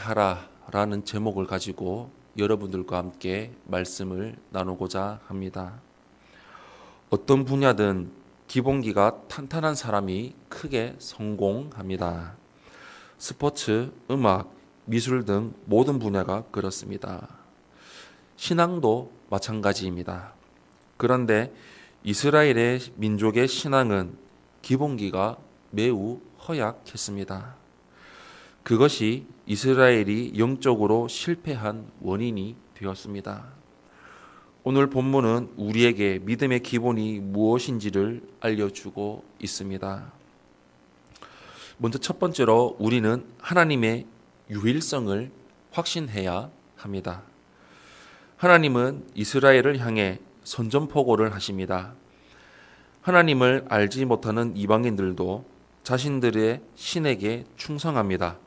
하라 라는 제목을 가지고 여러분들과 함께 말씀을 나누고자 합니다. 어떤 분야든 기본기가 탄탄한 사람이 크게 성공합니다. 스포츠, 음악, 미술 등 모든 분야가 그렇습니다. 신앙도 마찬가지입니다. 그런데 이스라엘의 민족의 신앙은 기본기가 매우 허약했습니다. 그것이 이스라엘이 영적으로 실패한 원인이 되었습니다. 오늘 본문은 우리에게 믿음의 기본이 무엇인지를 알려주고 있습니다. 먼저 첫 번째로 우리는 하나님의 유일성을 확신해야 합니다. 하나님은 이스라엘을 향해 선전포고를 하십니다. 하나님을 알지 못하는 이방인들도 자신들의 신에게 충성합니다.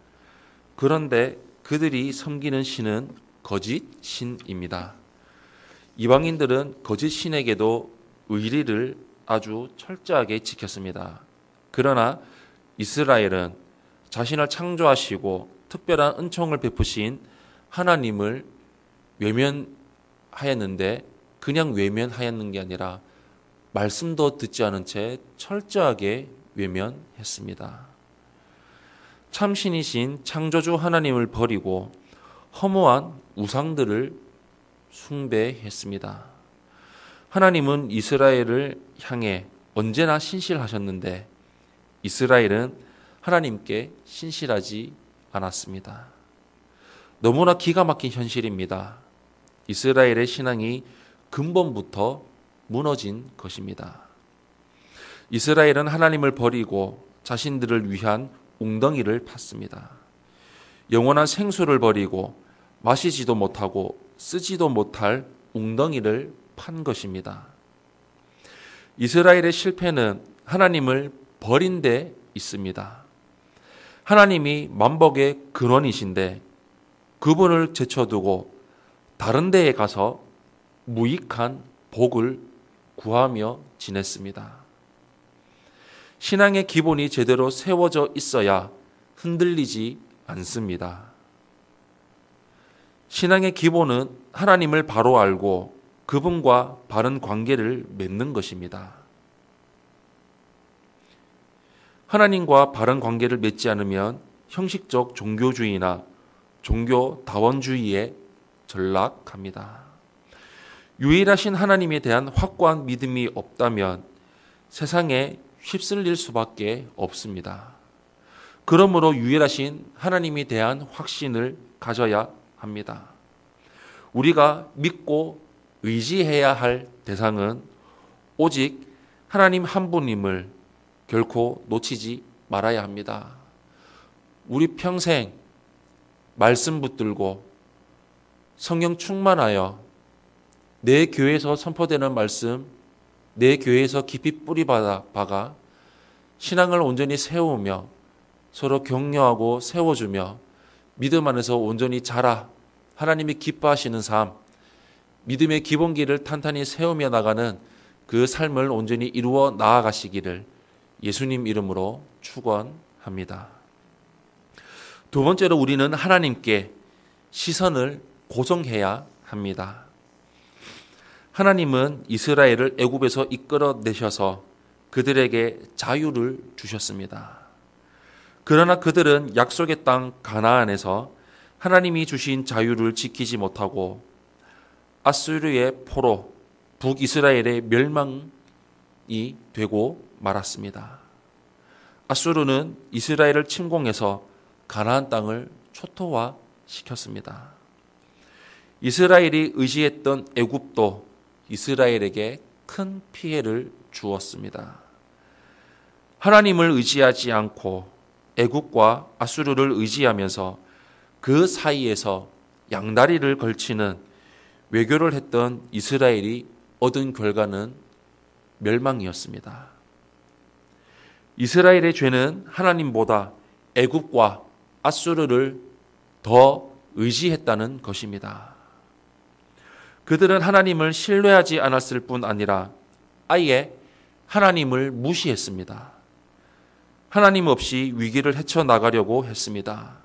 그런데 그들이 섬기는 신은 거짓 신입니다. 이방인들은 거짓 신에게도 의리를 아주 철저하게 지켰습니다. 그러나 이스라엘은 자신을 창조하시고 특별한 은총을 베푸신 하나님을 외면하였는데 그냥 외면하였는 게 아니라 말씀도 듣지 않은 채 철저하게 외면했습니다. 참신이신 창조주 하나님을 버리고 허무한 우상들을 숭배했습니다. 하나님은 이스라엘을 향해 언제나 신실하셨는데 이스라엘은 하나님께 신실하지 않았습니다. 너무나 기가 막힌 현실입니다. 이스라엘의 신앙이 근본부터 무너진 것입니다. 이스라엘은 하나님을 버리고 자신들을 위한 웅덩이를 팠습니다. 영원한 생수를 버리고 마시지도 못하고 쓰지도 못할 웅덩이를 판 것입니다. 이스라엘의 실패는 하나님을 버린 데 있습니다. 하나님이 만복의 근원이신데 그분을 제쳐두고 다른 데에 가서 무익한 복을 구하며 지냈습니다. 신앙의 기본이 제대로 세워져 있어야 흔들리지 않습니다. 신앙의 기본은 하나님을 바로 알고 그분과 바른 관계를 맺는 것입니다. 하나님과 바른 관계를 맺지 않으면 형식적 종교주의나 종교다원주의에 전락합니다. 유일하신 하나님에 대한 확고한 믿음이 없다면 세상에 휩쓸릴 수밖에 없습니다. 그러므로 유일하신 하나님에 대한 확신을 가져야 합니다. 우리가 믿고 의지해야 할 대상은 오직 하나님 한 분임을 결코 놓치지 말아야 합니다. 우리 평생 말씀 붙들고 성령 충만하여 내 교회에서 선포되는 말씀, 내 교회에서 깊이 뿌리 박아 신앙을 온전히 세우며 서로 격려하고 세워주며 믿음 안에서 온전히 자라 하나님이 기뻐하시는 삶, 믿음의 기본기를 탄탄히 세우며 나가는 그 삶을 온전히 이루어 나아가시기를 예수님 이름으로 축원합니다. 두 번째로 우리는 하나님께 시선을 고정해야 합니다. 하나님은 이스라엘을 애굽에서 이끌어내셔서 그들에게 자유를 주셨습니다. 그러나 그들은 약속의 땅 가나안에서 하나님이 주신 자유를 지키지 못하고 아수르의 포로 북이스라엘의 멸망이 되고 말았습니다. 아수르는 이스라엘을 침공해서 가나안 땅을 초토화시켰습니다. 이스라엘이 의지했던 애굽도 이스라엘에게 큰 피해를 주었습니다. 하나님을 의지하지 않고 애굽과 아수르를 의지하면서 그 사이에서 양다리를 걸치는 외교를 했던 이스라엘이 얻은 결과는 멸망이었습니다. 이스라엘의 죄는 하나님보다 애굽과 아수르를 더 의지했다는 것입니다. 그들은 하나님을 신뢰하지 않았을 뿐 아니라 아예 하나님을 무시했습니다. 하나님 없이 위기를 헤쳐나가려고 했습니다.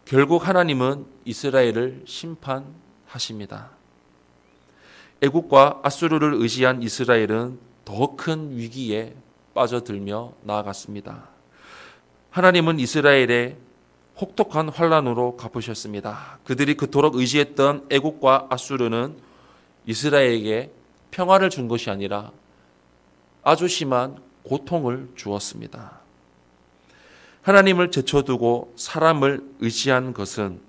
결국 하나님은 이스라엘을 심판하십니다. 애국과 아수르를 의지한 이스라엘은 더 큰 위기에 빠져들며 나아갔습니다. 하나님은 이스라엘의 혹독한 환난으로 갚으셨습니다. 그들이 그토록 의지했던 애국과 아수르는 이스라엘에게 평화를 준 것이 아니라 아주 심한 고통을 주었습니다. 하나님을 제쳐두고 사람을 의지한 것은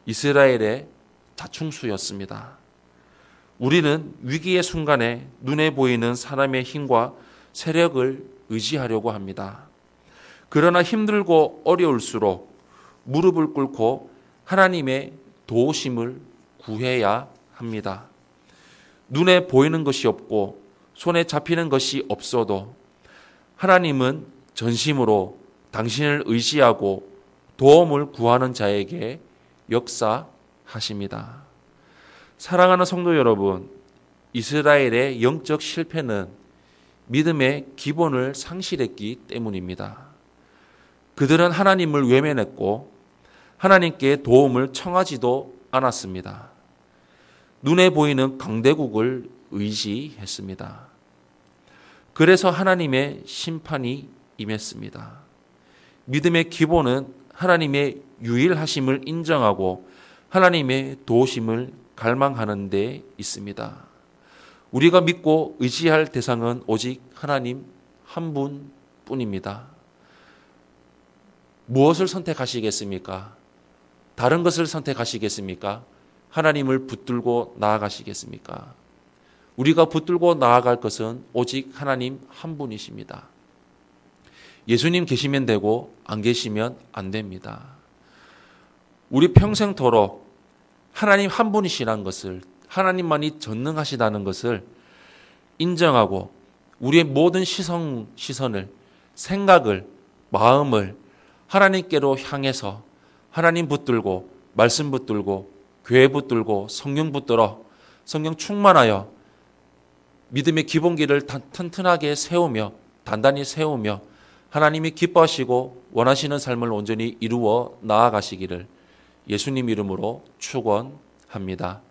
이스라엘의 자충수였습니다. 우리는 위기의 순간에 눈에 보이는 사람의 힘과 세력을 의지하려고 합니다. 그러나 힘들고 어려울수록 무릎을 꿇고 하나님의 도우심을 구해야 합니다. 눈에 보이는 것이 없고 손에 잡히는 것이 없어도 하나님은 전심으로 당신을 의지하고 도움을 구하는 자에게 역사하십니다. 사랑하는 성도 여러분, 이스라엘의 영적 실패는 믿음의 기본을 상실했기 때문입니다. 그들은 하나님을 외면했고 하나님께 도움을 청하지도 않았습니다. 눈에 보이는 강대국을 의지했습니다. 그래서 하나님의 심판이 임했습니다. 믿음의 기본은 하나님의 유일하심을 인정하고 하나님의 도우심을 갈망하는 데 있습니다. 우리가 믿고 의지할 대상은 오직 하나님 한 분뿐입니다. 무엇을 선택하시겠습니까? 다른 것을 선택하시겠습니까? 하나님을 붙들고 나아가시겠습니까? 우리가 붙들고 나아갈 것은 오직 하나님 한 분이십니다. 예수님 계시면 되고 안 계시면 안 됩니다. 우리 평생토록 하나님 한 분이시라는 것을, 하나님만이 전능하시다는 것을 인정하고 우리의 모든 시선을, 생각을, 마음을 하나님께로 향해서 하나님 붙들고, 말씀 붙들고, 교회 붙들고, 성경 붙들어 성경 충만하여 믿음의 기본기를 튼튼하게 세우며, 단단히 세우며 하나님이 기뻐하시고 원하시는 삶을 온전히 이루어 나아가시기를 예수님 이름으로 축원합니다.